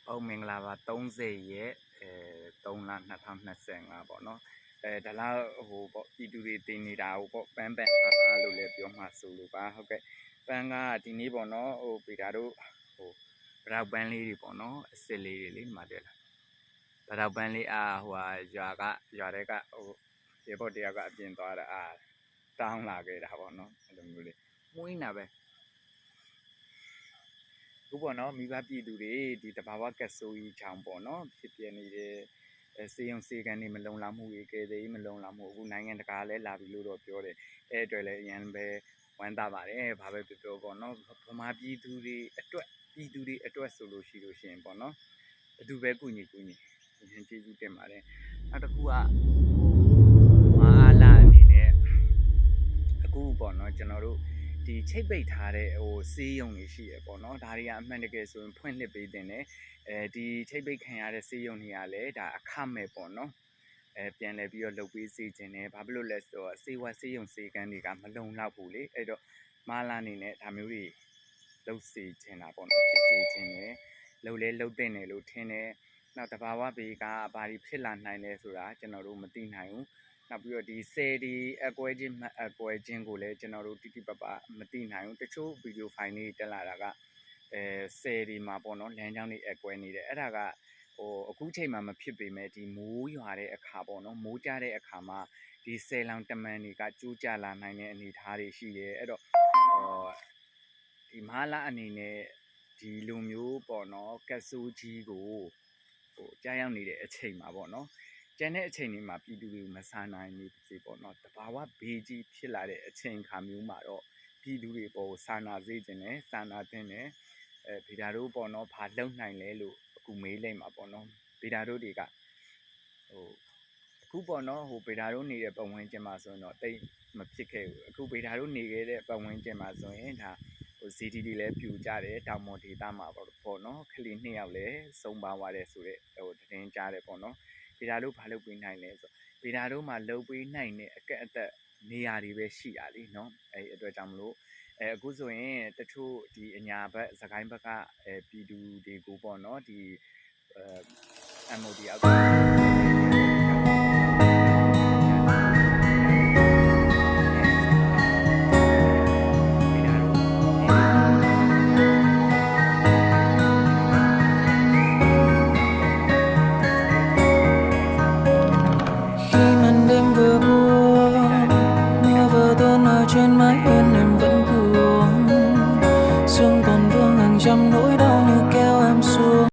ဟုတ်မင်္ဂလာပါ30ရက်3လ2025ပေါ့နော်ဒါလားဟိုပေါ့ပြည်သူတွေတင်နေတာဟိုပေါ့ပန်းပန်အားလို့လည်းပြောမှဆိုလို့ပါဟုတ်ကဲ့ပန်းကဒီနေ့ပေါ့နော်ဟိုပေတာတို့ဟိုဗရောက်ပန်းလေးတွေပေါ့နော်အစစ်လေးတွေလေဒီမှာတွေ့လားဗရောက်ပန်းလေးဟိုရွာတဲ့ကဟိုရေပေါ်တရားကအပြင်သွားတာတောင်းလာခဲ့တာပေါ့နော်အဲ့လိုမျိုးလေးမွေးနေတာပဲခုပေါ့နော်မိဘပြည်သူတွေဒီတဘာဝကက်ဆိုကြီးချောင်းပေါ့နော်ဖြစ်ပြနေတဲ့စေယုံစေကန်နေမလုံလောက်မှုတွေကဲသေးမလုံလောက်မှုအခုနိုင်ငံတကာလည်းလာပြီလို့တော့ပြောတယ်အဲ့အတွက်လည်းအရင်ပဲဝမ်းသာပါတယ်ဘာပဲပြောပေါ့နော်ဗမာပြည်သူတွေအတွက်ဆိုလို့ရှိရင်ပေါ့နော်ဘသူပဲကူညီရင်ကျေးဇူးတင်ပါတယ်နောက်တစ်ခုကမာလာအနေနဲ့အခုပေါ့နော်ကျွန်တော်တို့ဒီချိတ်ပိတ်ထားတဲ့ဟိုစေးရုံတွေရှိရပေါ့နော်ဒါတွေကအမှန်တကယ်ဆိုရင်ဖွင့်လှစ်ပေးတင်တယ်ဒီချိတ်ပိတ်ခံရတဲ့စေးရုံတွေကလည်းဒါအခမဲ့ပေါ့နော်ပြန်လဲပြီးတော့လုပ်ပေးစေခြင်းနဲ့ဘာဖြစ်လို့လဲဆိုတော့စေဝါစေးရုံစေကန်းတွေကမလုံလောက်ဘူးလေအဲ့တော့မာလာအနေနဲ့ဒါမျိုးတွေလုပ်စေခြင်းတာပေါ့နော်ဖြစ်စေခြင်းနဲ့လုပ်တဲ့လို့ထင်တယ်နောက်တဘာဝဘေးကဘာတွေဖြစ်လာနိုင်လဲဆိုတာကျွန်တော်တို့မသိနိုင်ဘူးနောက်ပြီးတော့ဒီဆယ်ဒီအကွဲခြင်းကိုလည်းကျွန်တော်တို့တိတိပပမသိနိုင်ဘူးတချို့ဗီဒီယိုဖိုင်လေးတက်လာတာကဆယ်ဒီမှာပေါ့နော်လမ်းကြောင်းတွေအကွဲနေတယ်အဲ့ဒါကဟိုအခုချိန်မှာမဖြစ်ပေမဲ့ဒီမိုးရွာတဲ့အခါပေါ့နော်မိုးကြတဲ့အခါမှာဒီဆယ်လောင်တမန်တွေကကျိုးကျလာနိုင်တဲ့အနေအထားတွေရှိတယ်အဲ့တော့ဒီမဟာလာအနေနဲ့ဒီလိုမျိုးပေါ့နော်ကက်ဆူကြီးကိုဟိုကြားရောက်နေတဲ့အချိန်မှာပေါ့နော်ကျန်တဲ့အချိန်တွေမှာပြည်သူတွေမဆန်နိုင်နေစေပေါ့နော်တဘာဝဘေးကြီးဖြစ်လာတဲ့အချိန်ခါမျိုးမှာတော့ပြည်သူတွေပေါ်စာနာစေခြင်းနဲ့စာနာသင့်တယ်ဗီဒါတို့ပေါ့နော်ဘာလုံနိုင်လဲလို့အခုမေးလိုက်မှာပေါ့နော်ဗီဒါတို့တွေကဟိုအခုပေါ့နော်ဟိုဗီဒါတို့နေတဲ့ပတ်ဝန်းကျင်မှာဆိုရင်တော့တိတ်မဖြစ်ခဲ့ဘူးအခုဗီဒါတို့နေခဲ့တဲ့ပတ်ဝန်းကျင်မှာဆိုရင်ဒါဟို CDD လည်းပြူကြတယ်တောင်ပေါ်ဒေသမှာပေါ့နော်ခလီ2ယောက်လည်းစုံပါသွားတယ်ဆိုတော့ဟိုတင်းကြားတယ်ပေါ့နော်ဗီဒါတို့ဘာလုပ်ပေးနိုင်လဲဆိုဗီဒါတို့မှာလုပ်ပေးနိုင်တဲ့အကက်အသက်နေရာတွေပဲရှိတာလीเนาะအဲ့အတွက်ကြောင့်မလို့အခုဆိုရင်တချို့ဒီအညာဘက်စကိုင်းဘက်ကပြည်သူတွေကိုပေါ့เนาะဒီMOD အောက်